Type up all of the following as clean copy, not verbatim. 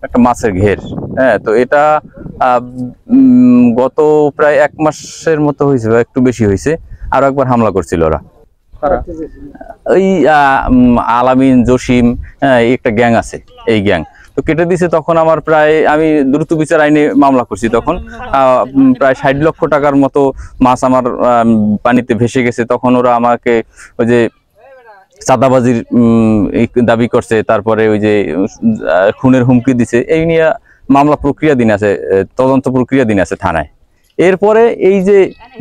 একটা মাছের ঘের, হ্যাঁ, তো এটা গত প্রায় 1 মাসের মতো হয়েছে বা একটু বেশি হয়েছে। আরো একবার হামলা করছিল ওরা, ওই আলামিন, জসিম, হ্যাঁ, একটা গ্যাং আছে, এই গ্যাং তো কেটে দিছে। তখন আমার প্রায়, আমি দ্রুত বিচার আইনে মামলা করছি, তখন প্রায় 60 লক্ষ টাকার মতো মাছ আমার পানিতে ভেসে গেছে। তখন ওরা আমাকে ওই যে চাঁদাবাজির দাবি করছে, তারপরে ওই যে খুনের হুমকি দিছে, এই নিয়ে মামলা প্রক্রিয়াধীন আছে, তদন্ত প্রক্রিয়াধীন আছে থানায়। এরপরে এই যে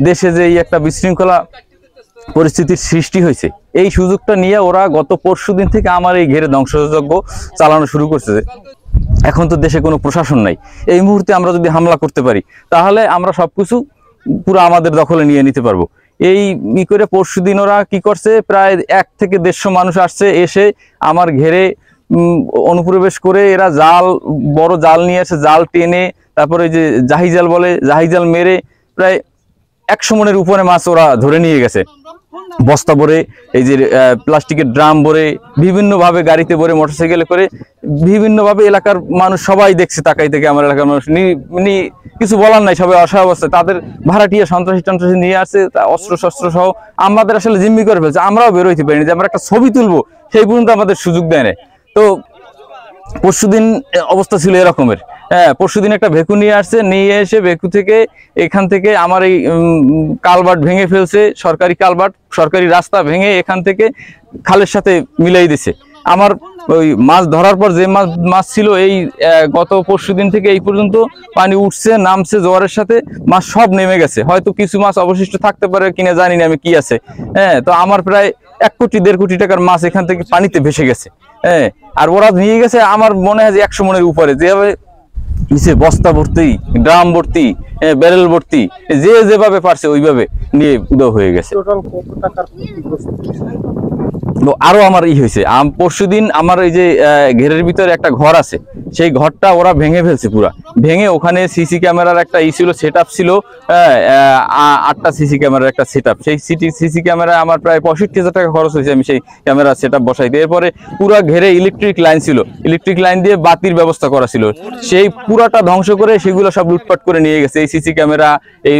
দেশে যে একটা বিশৃঙ্খলা পরিস্থিতির সৃষ্টি হয়েছে, এই সুযোগটা নিয়ে ওরা গত পরশুদিন থেকে আমার এই ঘেরে ধ্বংসযজ্ঞ চালানো শুরু করছে। এখন তো দেশে কোনো প্রশাসন নাই, এই মুহূর্তে আমরা যদি হামলা করতে পারি তাহলে আমরা সবকিছু পুরো আমাদের দখলে নিয়ে নিতে পারবো। এই করে পরশুদিন ওরা কি করছে, প্রায় 1 থেকে 150 মানুষ আসছে, এসে আমার ঘেরে অনুপ্রবেশ করে এরা বড় জাল নিয়ে আসে, জাল টেনে, তারপরে যে জাহিজাল বলে, জাহিজাল মেরে প্রায় 100 মনের উপরে মাছ ওরা ধরে নিয়ে গেছে। বস্তা ভরে, এই যে প্লাস্টিকের ড্রাম ভরে, বিভিন্নভাবে গাড়িতে ভরে, মোটরসাইকেলে করে, বিভিন্নভাবে এলাকার মানুষ সবাই দেখছে, তাকাই থেকে আমার এলাকার মানুষ কিছু বলার নাই, সবাই অসহায় অবস্থায়। তাদের ভাড়াটিয়া সন্ত্রাসী নিয়ে আসছে, অস্ত্র শস্ত্র সহ আমাদের আসলে জিম্মি করে ফেলছে। আমরাও বেরোইতে পারিনি যে আমরা একটা ছবি তুলবো, সেই পর্যন্ত আমাদের সুযোগ দেয় না। তো পরশুদিন অবস্থা ছিল এরকমের। হ্যাঁ, পরশুদিন একটা ভেকু নিয়ে আসছে, নিয়ে এসে ভেকু থেকে এখান থেকে আমার এই কালভার্ট ভেঙে ফেলছে, সরকারি কালভার্ট, সরকারি রাস্তা ভেঙে এখান থেকে খালের সাথে মিলাই দিছে। আমার ওই মাছ ধরার পর যে মাছ ছিল, এই গত পরশুদিন থেকে এই পর্যন্ত পানি উঠছে, নামছে, জোয়ারের সাথে মাছ সব নেমে গেছে। হয়তো কিছু মাছ অবশিষ্ট থাকতে পারে কিনা জানি না আমি, কি আছে। হ্যাঁ, তো আমার প্রায় 1 কোটি 1.5 কোটি টাকার মাছ এখান থেকে পানিতে ভেসে গেছে। হ্যাঁ, আর ওরা নিয়ে গেছে আমার মনে হয় যে 100 মনের উপরে, যেভাবে নিচে বস্তা ভর্তি, ড্রাম ভর্তি, ব্যারেল ভর্তি, যে যেভাবে পারছে ওইভাবে নিয়ে উদয় হয়ে গেছে। আরো আমার হয়েছে, পরশুদিন আমার এই যে ঘেরের ভিতরে একটা ঘর আছে, সেই ঘরটা ওরা ভেঙে ফেলছে, পুরা ভেঙে ওখানে সিসি ক্যামেরার একটা ছিল, সেট আপ ছিল, 8টা সিসি ক্যামেরার একটা সেট আপ। সেই সিসি ক্যামেরা আমার প্রায় 65,000 টাকা খরচ হয়েছে আমি সেই ক্যামেরা সেট আপ বসাইতে। এরপরে পুরা ঘেরে ইলেকট্রিক লাইন ছিল, ইলেকট্রিক লাইন দিয়ে বাতির ব্যবস্থা করা ছিল, সেই পুরাটা ধ্বংস করে সেগুলো সব লুটপাট করে নিয়ে গেছে। এই সিসি ক্যামেরা, এই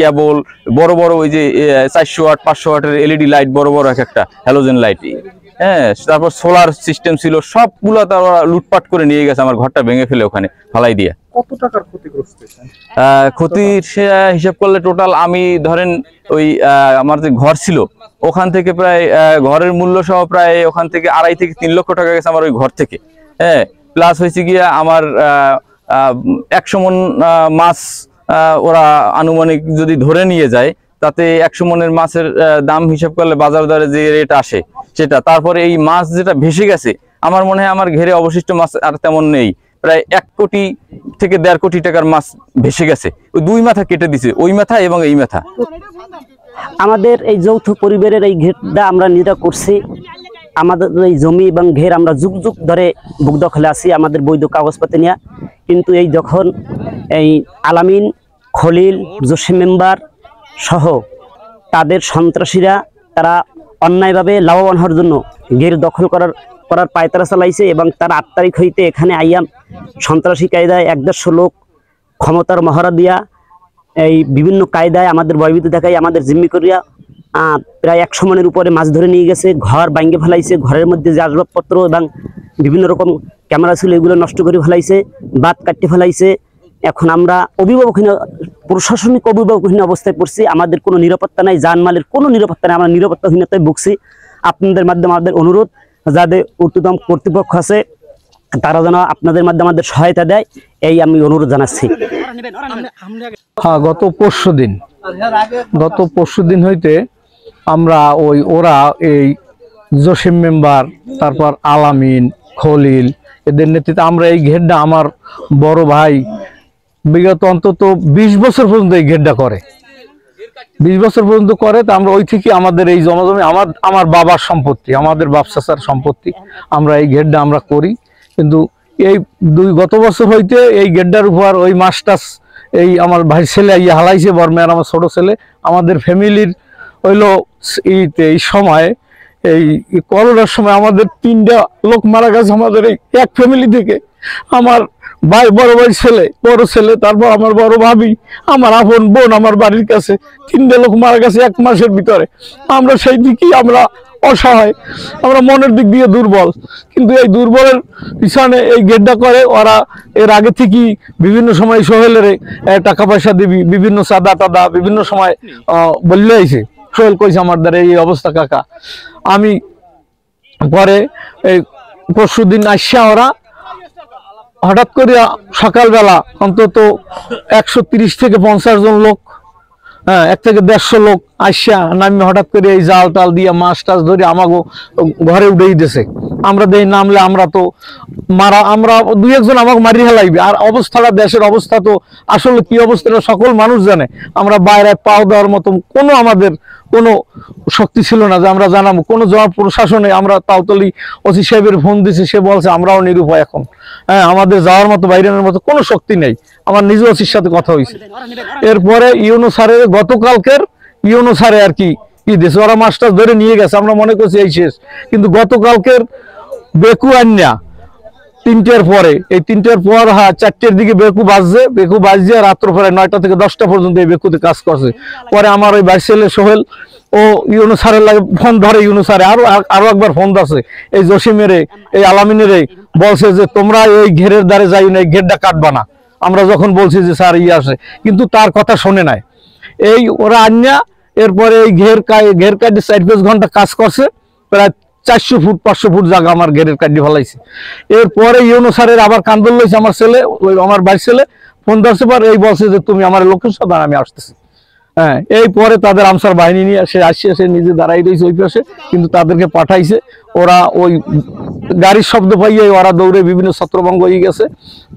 কেবল, বড় বড় ওই যে 400 ওয়াট 500 ওয়াটের এলইডি লাইট, বড় বড় একটা হ্যালোজেন লাইট, হ্যাঁ, তারপর সোলার সিস্টেম ছিল, সবগুলো তারা লুটপাট করে নিয়ে গেছে। আমার ঘরটা ভেঙে ফেলে ওখানে ফালাই দিয়ে। কত টাকার ক্ষতিগ্রস্ত? ক্ষতির হিসাব করলে টোটাল আমি ধরেন ওই আমার যে ঘর ছিল ওখান থেকে প্রায় ঘরের মূল্য সহ প্রায় ওখান থেকে 2.5 থেকে 3 লক্ষ টাকা গেছে আমার ওই ঘর থেকে। হ্যাঁ, প্লাস হয়েছে গিয়া আমার 100 মন মাছ ওরা আনুমানিক যদি ধরে নিয়ে যায়, তাতে 100 মনের মাছের দাম হিসাব করলে বাজার দরে যে রেট আসে সেটা। তারপরে এই মাছ যেটা ভেসে গেছে, আমার মনে হয় আমার ঘেরে অবশিষ্ট মাছ আর তেমন নেই, প্রায় 1 কোটি থেকে 1.5 কোটি টাকার মাছ ভেসে গেছে। ওই 2 মাথা কেটে দিছে, ওই মাথা এবং এই মাথা। আমাদের এই যৌথ পরিবারের এই ঘেরটা আমরা নির্মাণ করছি। আমাদের এই জমি এবং ঘের আমরা যুগ যুগ ধরে বুক দখলে আছি আমাদের বৈধ কাগজপত্র নিয়ে। কিন্তু এই যখন এই আলামিন, খলিল, জসিম মেম্বার সহ তাদের সন্ত্রাসীরা তারা অন্যায়ভাবে লাভবান হওয়ার জন্য ঘের দখল করার পায়তারা চালাইছে, এবং তার 8 তারিখ হইতে এখানে আইয়াম সন্ত্রাসী কায়দায় 1-150 লোক ক্ষমতার মহড়া দিয়া এই বিভিন্ন কায়দায় আমাদের ভয়ভীত দেখাই, আমাদের জিম্মি করিয়া প্রায় 100 মনের উপরে মাছ ধরে নিয়ে গেছে। ঘর ভাঙে ফেলাইছে, ঘরের মধ্যে যে আসবাবপত্র এবং বিভিন্ন রকম ক্যামেরা ছিল এগুলো নষ্ট করে ফেলাইছে, বাদ কাটতে ফেলাইছে। এখন আমরা অভিভাবকহীন, প্রশাসনিক অভিভাবকহীন অবস্থায় পড়ছি। আমাদের কোনো নিরাপত্তা নাই, জানমালের কোনো নিরাপত্তা নেই, আমরা নিরাপত্তাহীনতায় ভুগছি। আপনাদের মাধ্যমে আমাদের অনুরোধ, যাদের ঊর্ধ্বতন কর্তৃপক্ষ আছে তারা যেন আপনাদের মাধ্যমে আমাদের সহায়তা দেয়, এই আমি অনুরোধ জানাচ্ছি। হ্যাঁ, গত পরশুদিন হইতে আমরা ওরা এই জসিম মেম্বার, তারপর আলামিন, খলিল, এদের নেতৃত্বে আমরা এই ঘেরটা, আমার বড় ভাই বিগত অন্তত 20 বছর পর্যন্ত এই ঘেরটা করে, 20 বছর পর্যন্ত করে। তা আমরা ওই থেকে আমাদের এই জমাজমি, আমার বাবার সম্পত্তি, আমাদের বাপ চাচার সম্পত্তি, আমরা এই ঘেরটা আমরা করি। কিন্তু এই গত বছর হইতে এই গেড্ডার উপর ওই মাছটাস এই আমার ভাই ছেলে ইয়ে হালাইছে, বর্মে আর আমার ছোট ছেলে, আমাদের ফ্যামিলির হইলো এই সময় এই করোনার সময় আমাদের 3টা লোক মারা গেছে আমাদের এই এক ফ্যামিলি থেকে। আমার ভাই, বড় ভাই ছেলে, বড় ছেলে, তারপর আমার বড় ভাবি, আমার আপন বোন আমার বাড়ির কাছে 3টা লোক মারা গেছে 1 মাসের ভিতরে। আমরা সেই দিকেই আমরা অসহায়, আমরা মনের দিক দিয়ে দুর্বল। কিন্তু এই দুর্বলের পিছনে এই গেটটা করে ওরা। এর আগে থেকেই বিভিন্ন সময় সোহেলের টাকা পয়সা দিবি, বিভিন্ন চাঁদা টাদা বিভিন্ন সময় বললে আইছে। সোহেল কইছে আমার দ্বারা এই অবস্থা কাকা। আমি পরে এই পরশুদিন আসছে ওরা হঠাৎ করে সকালবেলা অন্তত 130 থেকে 50 জন লোক, 1 থেকে 150 লোক আসা নামি হঠাৎ করে এই জাল টাল দিয়ে মাছ টাছ ধরে আমাকে ঘরে উঠেই দিয়েছে। আমরা দেই নামলে আমরা তো মারা, আমরা 2-1 জন আমাকে মারি হেলাইবে। আর অবস্থাটা, দেশের অবস্থা তো আসলে কি অবস্থাটা সকল মানুষ জানে। আমরা বাইরে পাও দেওয়ার মতো কোনো আমাদের কোনো শক্তি ছিল না যে আমরা জানাবো। কোনো জবাব প্রশাসনে, আমরা তাওতলি ওসি সাহেবের ফোন দিছি, সে বলছে আমরাও নিরুপায় এখন। আমাদের যাওয়ার মতো, বাইরের মতো কোনো শক্তি নেই। আমার নিজ ওসির সাথে কথা হয়েছে। এরপরে ইউনো স্যারের গতকালকের ইউনো স্যারে আর কি দিয়েছে, ওরা মাস্টার ধরে নিয়ে গেছে। আমরা মনে করছি এই শেষ, কিন্তু গতকালকের বেকু আন্যা 3টার পরে, এই 3টার পর 4টার দিকে বেকু বাজছে। বেকু বাজছে রাত্র প্রায় 9টা থেকে 10টা পর্যন্ত এই বেকুতে কাজ করছে। পরে আমার ওই ভাই ছেলে সোহেল ও ইউনো স্যারের লাগে ফোন ধরে। ইউনো স্যারে আরো একবার ফোন আছে এই জসিমের, এই আলামিনের, বলছে যে তোমরা এই ঘেরের দ্বারে যাই না, এই ঘেরটা কাটবা না। আমরা যখন বলছি যে স্যার আসে, কিন্তু তার কথা শোনে নাই। এই ওরা আন্যা এরপরে এই ঘের কাটে 4-5 ঘন্টা কাজ করছে। প্রায় 400 ফুট 500 ফুট জায়গা আমার ঘেরের কাটি ফেলাইছে। এরপরে ইউনো স্যারের আবার কান্দল লইছে আমার ছেলে, ওই আমার ভাই ছেলে ফোন ধরছে। পর এই বলছে যে তুমি আমার লোকেশন দাও, আমি আসতেছি। এই পরে তাদের আমসার বাহিনী নিয়ে সে নিজে দাঁড়াই রয়েছে ওই পাশে, কিন্তু তাদেরকে পাঠাইছে। ওরা ওই গাড়ির শব্দ পাইয়ে ওরা দৌড়ে বিভিন্ন ছত্রভঙ্গ হয়ে গেছে,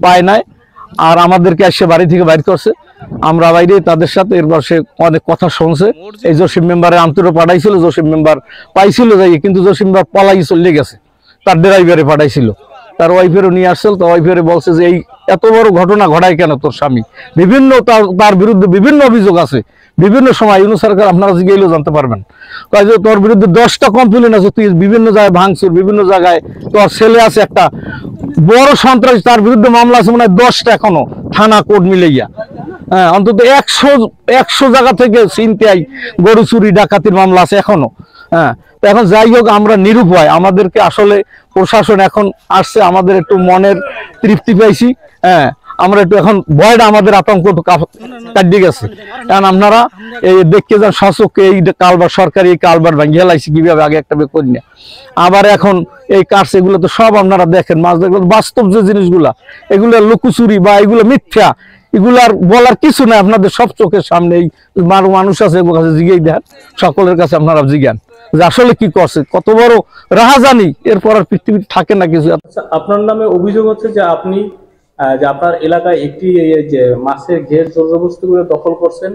পায় নাই। আর আমাদেরকে এসে বাড়ি থেকে বাইর করছে, আমরা বাইরে তাদের সাথে। এরপর সে অনেক কথা শুনছে। এই জসিম মেম্বারের আন্তরে পাঠাইছিল, জসিম মেম্বার পাইছিল যাই, কিন্তু জসিম মেম্বার পলাই চলে গেছে। তার ড্রাইভারে পাঠাইছিল, তার ওয়াইফেরও নিয়ে আসছিল। তো ওয়াইফেরে বলছে যে এই এত বড় ঘটনা ঘটায় কেন তোর স্বামী? বিভিন্ন তার বিরুদ্ধে বিভিন্ন অভিযোগ আছে। বিভিন্ন সময় ইউনূস সরকার আপনারা জিজ্ঞেসও জানতে পারবেন, কয় যে তোর বিরুদ্ধে 10টা কমপ্লেন আছে, তুই বিভিন্ন জায়গায় ভাঙচুর, বিভিন্ন জায়গায় তোর ছেলে আছে একটা বড় সন্ত্রাস, তার বিরুদ্ধে মামলা আছে মনে হয় 10টা এখনো, থানা কোর্ট মিলাইয়া। অন্তত 100 জায়গা থেকে ছিনতাই, গরু চুরি, ডাকাতির মামলা আছে এখনো। তো এখন যাই হোক, আমরা নিরুপায়। আমাদেরকে আসলে প্রশাসন এখন আসছে, আমাদের একটু মনের তৃপ্তি পাইছি। আমরা একটু এখন ভয়টা, আমাদের আতঙ্ক কাটিয়ে গেছে। কারণ আপনারা এই দেখতে যান শাসককে, এই কালবার সরকারি এই কালবার ভাঙিয়ে লাইছে কিভাবে, আগে একটা করি না, আবার এখন এই কাজ, এগুলো তো সব আপনারা দেখেন, মাছ দেখবেন বাস্তব যে জিনিসগুলা, এগুলো লুকোচুরি বা এগুলো মিথ্যা, এগুলার বলার কিছু নাই। আপনাদের সব চোখের সামনে এই মানুষ আছে, এগুলোর কাছে জিজ্ঞেস দেন, সকলের কাছে আপনারা জিজ্ঞান যে আসলে কি করছে, কত বড় রাহাজানি, এরপর আর পৃথিবী থাকে না কিছু। আপনার নামে অভিযোগ হচ্ছে যে আপনি যে আপনার এলাকায় একটি যে মাছের ঘের জবরদস্তি করে দখল করছেন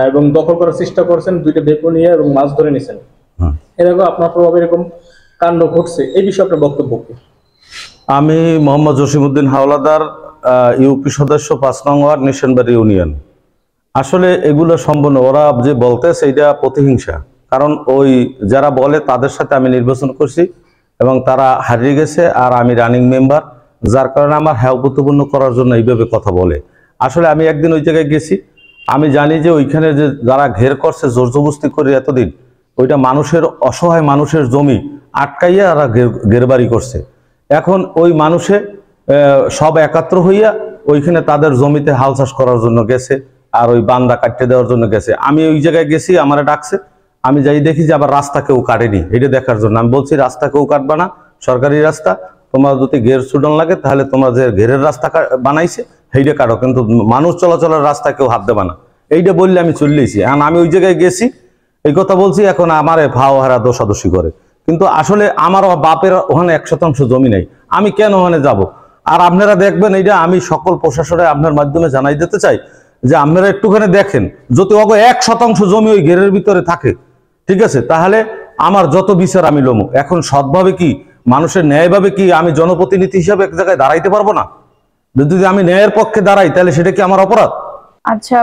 এবং দখল করার চেষ্টা করছেন, 2টা বেপো নিয়ে এবং মাছ ধরে নিয়েছেন। এরকম আপনার প্রভাবে এরকম কাণ্ড ঘটছে, এই বিষয়ে আপনার বক্তব্য কি? আমি মোহাম্মদ জসিমউদ্দিন হাওলাদার, ইউপি সদস্য 5 নং ওয়ার্ড, নিশানবাড়ি ইউনিয়ন। আসলে এগুলো সম্পূর্ণ ওরা যে বলতেছে এটা প্রতিহিংসা। কারণ ওই যারা বলে তাদের সাথে আমি নির্বাচন করছি এবং তারা হারিয়ে গেছে, আর আমি রানিং মেম্বার, যার কারণে আমার হেয়প্রতিপন্ন করার জন্য এইভাবে কথা বলে। আসলে আমি একদিন ওই জায়গায় গেছি, আমি জানি যে ওইখানে যে যারা ঘের করছে জোরজবস্তি করে এতদিন, ওইটা মানুষের, অসহায় মানুষের জমি আটকাইয়া ওরা ঘেরবাড়ি করছে। এখন ওই মানুষে সব একাত্র হইয়া ওইখানে তাদের জমিতে হাল চাষ করার জন্য গেছে, আর ওই বান্দা কাটতে দেওয়ার জন্য গেছে। আমি ওই জায়গায় গেছি, আমারে ডাকছে, আমি যাই দেখি যে আবার রাস্তা কেউ কাটেনি, এটা দেখার জন্য আমি বলছি রাস্তা কেউ কাটবা না, সরকারি রাস্তা, তোমার যদি ঘের ছুটন লাগে তাহলে তোমরা যে ঘেরের রাস্তা বানাইছে সেইটা কাটো, কিন্তু মানুষ চলাচলের রাস্তা কেউ হাত দেবা না, এইটা বললে আমি চললেইছি। এখন আমি ওই জায়গায় গেছি, এই কথা বলছি, এখন আমারে ভাও হারা দোষাদোষী করে। কিন্তু আসলে আমার বাপের ওখানে 1% জমি নেই, আমি কেন ওখানে যাব? আর আপনারা দেখবেন, এইটা আমি সকল প্রশাসনে আপনার মাধ্যমে জানাই দিতে চাই যে আপনারা একটুখানি দেখেন, যদি অগ 1% জমি ওই ঘেরের ভিতরে থাকে, ঠিক আছে, তাহলে আমার যত বিচার আমি লমু। এখন সৎভাবে কি, মানুষের ন্যায়ভাবে কি আমি জনপ্রতিনিধি হিসাবে এক জায়গায় দাঁড়াইতে পারবো না? যদি আমি ন্যায়ের পক্ষে দাঁড়াই তাহলে সেটা কি আমার অপরাধ? আচ্ছা,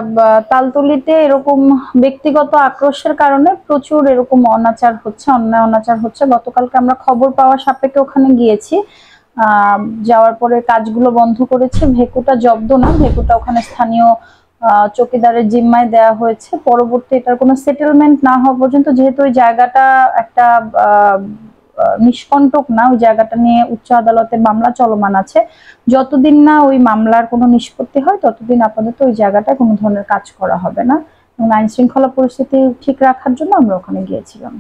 তালতলিতে এরকম ব্যক্তিগত আক্রোশের কারণে প্রচুর এরকম অনাচার হচ্ছে, অন্যায় অনাচার হচ্ছে। গতকালকে আমরা খবর পাওয়া সাপেক্ষে ওখানে গিয়েছি, যাওয়ার পরে কাজগুলো বন্ধ করেছে। ভেকুটা জব্দ না, ভেকুটা ওখানে স্থানীয় চৌকিদারের জিম্মায় দেওয়া হয়েছে। পরবর্তী এটার কোনো সেটেলমেন্ট না হওয়া পর্যন্ত, যেহেতু ওই জায়গাটা একটা নিষ্কণ্টক না, ওই জায়গাটা নিয়ে উচ্চ আদালতে মামলা চলমান আছে, যতদিন না ওই মামলার কোনো নিষ্পত্তি হয় ততদিন আপাতত ওই জায়গাটায় কোনো ধরনের কাজ করা হবে না। এবং আইন শৃঙ্খলা পরিস্থিতি ঠিক রাখার জন্য আমরা ওখানে গিয়েছিলাম।